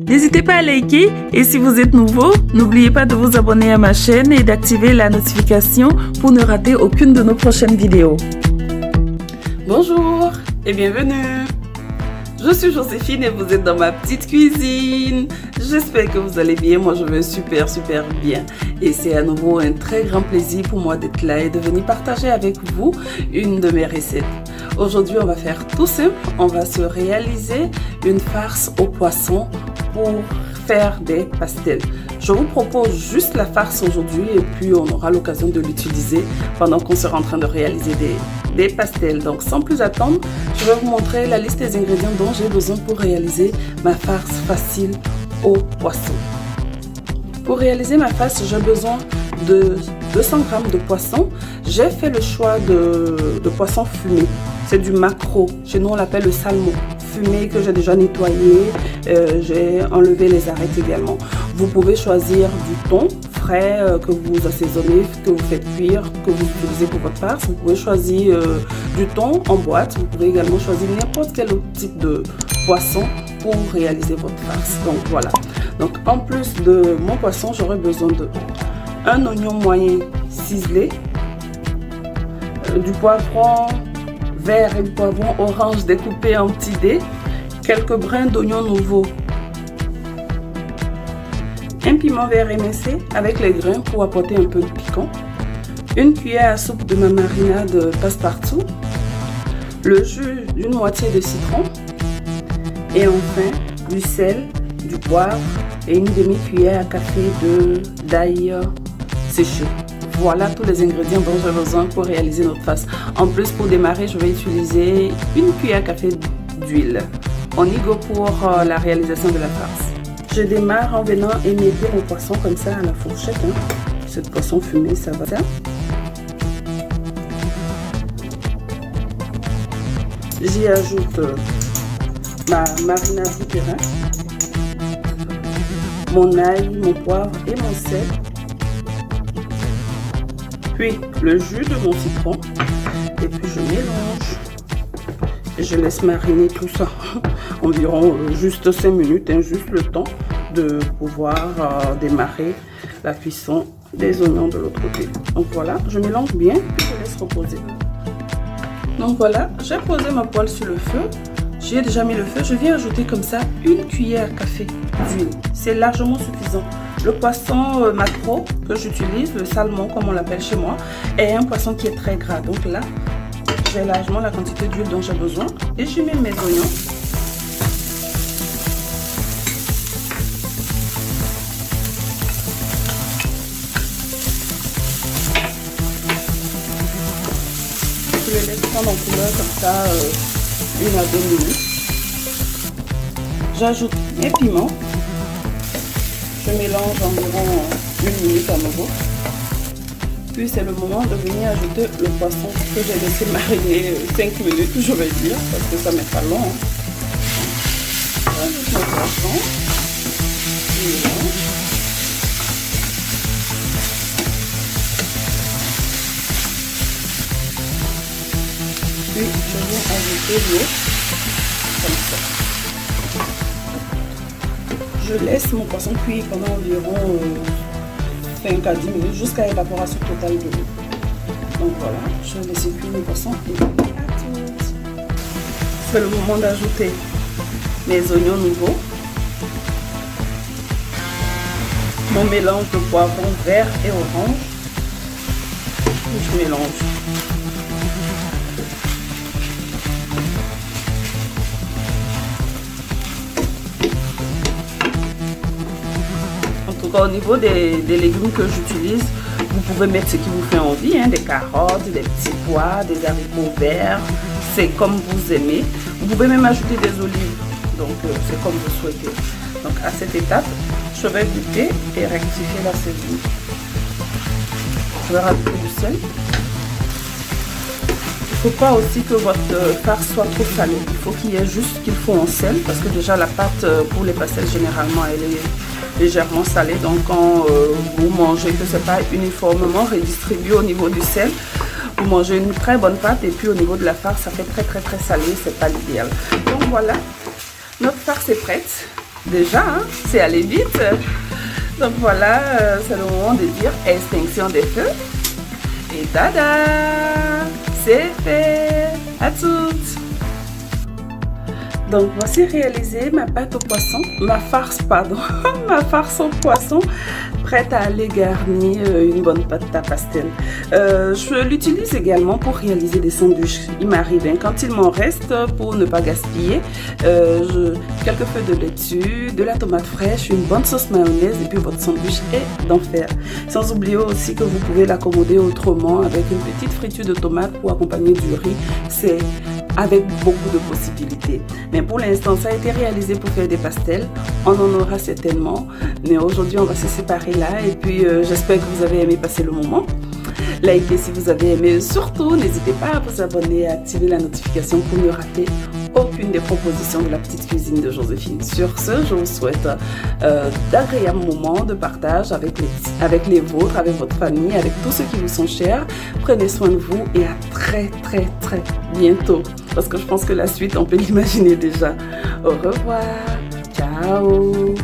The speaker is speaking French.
N'hésitez pas à liker et si vous êtes nouveau, n'oubliez pas de vous abonner à ma chaîne et d'activer la notification pour ne rater aucune de nos prochaines vidéos. Bonjour et bienvenue. Je suis Joséphine et vous êtes dans ma petite cuisine. J'espère que vous allez bien. Moi, je vais super bien. Et c'est à nouveau un très grand plaisir pour moi d'être là et de venir partager avec vous une de mes recettes. Aujourd'hui, on va faire tout simple. On va se réaliser une farce au poisson pour faire des pastels. Je vous propose juste la farce aujourd'hui et puis on aura l'occasion de l'utiliser pendant qu'on sera en train de réaliser des pastels. Donc sans plus attendre, je vais vous montrer la liste des ingrédients dont j'ai besoin pour réaliser ma farce facile au poisson. Pour réaliser ma farce, j'ai besoin de 200 g de poisson. J'ai fait le choix de poisson fumé. C'est du maquereau. Chez nous, on l'appelle le salmon fumé que j'ai déjà nettoyé. J'ai enlevé les arêtes également. Vous pouvez choisir du thon frais que vous assaisonnez, que vous faites cuire, que vous utilisez pour votre farce. Vous pouvez choisir du thon en boîte. Vous pouvez également choisir n'importe quel autre type de poisson pour réaliser votre farce. Donc voilà. Donc en plus de mon poisson, j'aurai besoin de un oignon moyen ciselé, du poivron vert et du poivron orange découpé en petits dés, quelques brins d'oignon nouveau, un piment vert émincé avec les grains pour apporter un peu de piquant, une cuillère à soupe de ma marinade passe-partout, le jus d'une moitié de citron et enfin du sel, du poivre et une demi-cuillère à café d'ail séché. Voilà tous les ingrédients dont j'ai besoin pour réaliser notre farce. En plus, pour démarrer, je vais utiliser une cuillère à café d'huile. On y go pour la réalisation de la farce. Je démarre en venant émietter mon poisson comme ça à la fourchette. Cette poisson fumée, ça va bien. J'y ajoute ma marinade du terrain, mon ail, mon poivre et mon sel. Puis le jus de mon citron et puis je mélange et je laisse mariner tout ça environ juste 5 minutes, juste le temps de pouvoir démarrer la cuisson des oignons de l'autre côté. Donc voilà, je mélange bien puis je laisse reposer. Donc voilà, j'ai posé ma poêle sur le feu, j'y ai déjà mis le feu, je viens ajouter comme ça une cuillère à café d'huile, c'est largement suffisant. Le poisson maquereau que j'utilise, le salmon comme on l'appelle chez moi, est un poisson qui est très gras. Donc là, j'ai largement la quantité d'huile dont j'ai besoin et j'y mets mes oignons. Je les laisse prendre en couleur comme ça 1 à 2 minutes. J'ajoute mes piments. Je mélange environ 1 minute à nouveau. Puis c'est le moment de venir ajouter le poisson que j'ai laissé mariner 5 minutes, je vais dire, parce que ça n'est pas long. J'ajoute mon poisson. Puis je viens ajouter l'eau comme ça. Je laisse mon poisson cuire pendant environ 5 à 10 minutes jusqu'à évaporation totale de l'eau. Donc voilà, je vais laisser cuire mon poisson et à tout. C'est le moment d'ajouter mes oignons nouveaux, mon mélange de poivron vert et orange. Je mélange. Au niveau des légumes que j'utilise, vous pouvez mettre ce qui vous fait envie, des carottes, des petits pois, des haricots verts, c'est comme vous aimez. Vous pouvez même ajouter des olives, donc c'est comme vous souhaitez. Donc à cette étape, je vais goûter et rectifier l'assaisonnement. Je vais rajouter du sel. Il ne faut pas aussi que votre farce soit trop salée, il faut qu'il y ait juste ce qu'il faut en sel, parce que déjà la pâte pour les pastels généralement elle est légèrement salée, donc quand vous mangez que ce n'est pas uniformément redistribué au niveau du sel, vous mangez une très bonne pâte et puis au niveau de la farce ça fait très salé, c'est pas l'idéal. Donc voilà, notre farce est prête. Déjà, hein, c'est allé vite. Donc voilà, c'est le moment de dire extinction des feux. Et tada, c'est fait. À toutes. Donc voici réalisé ma pâte au poisson, ma farce au poisson, prête à aller garnir une bonne pâte à pastel. Je l'utilise également pour réaliser des sandwichs. Il m'arrive quand il m'en reste, pour ne pas gaspiller, quelques feuilles de laitue, de la tomate fraîche, une bonne sauce mayonnaise et puis votre sandwich est d'enfer. Sans oublier aussi que vous pouvez l'accommoder autrement avec une petite friture de tomate pour accompagner du riz. C'est avec beaucoup de possibilités. Mais pour l'instant, ça a été réalisé pour faire des pastels. On en aura certainement. Mais aujourd'hui, on va se séparer là. Et puis, j'espère que vous avez aimé passer le moment. Likez si vous avez aimé. Surtout, n'hésitez pas à vous abonner et à activer la notification pour ne rater aucune des propositions de la petite cuisine de Joséphine. Sur ce, je vous souhaite d'agréables moments de partage avec les vôtres, avec votre famille, avec tous ceux qui vous sont chers. Prenez soin de vous et à très bientôt. Parce que je pense que la suite, on peut l'imaginer déjà. Au revoir. Ciao.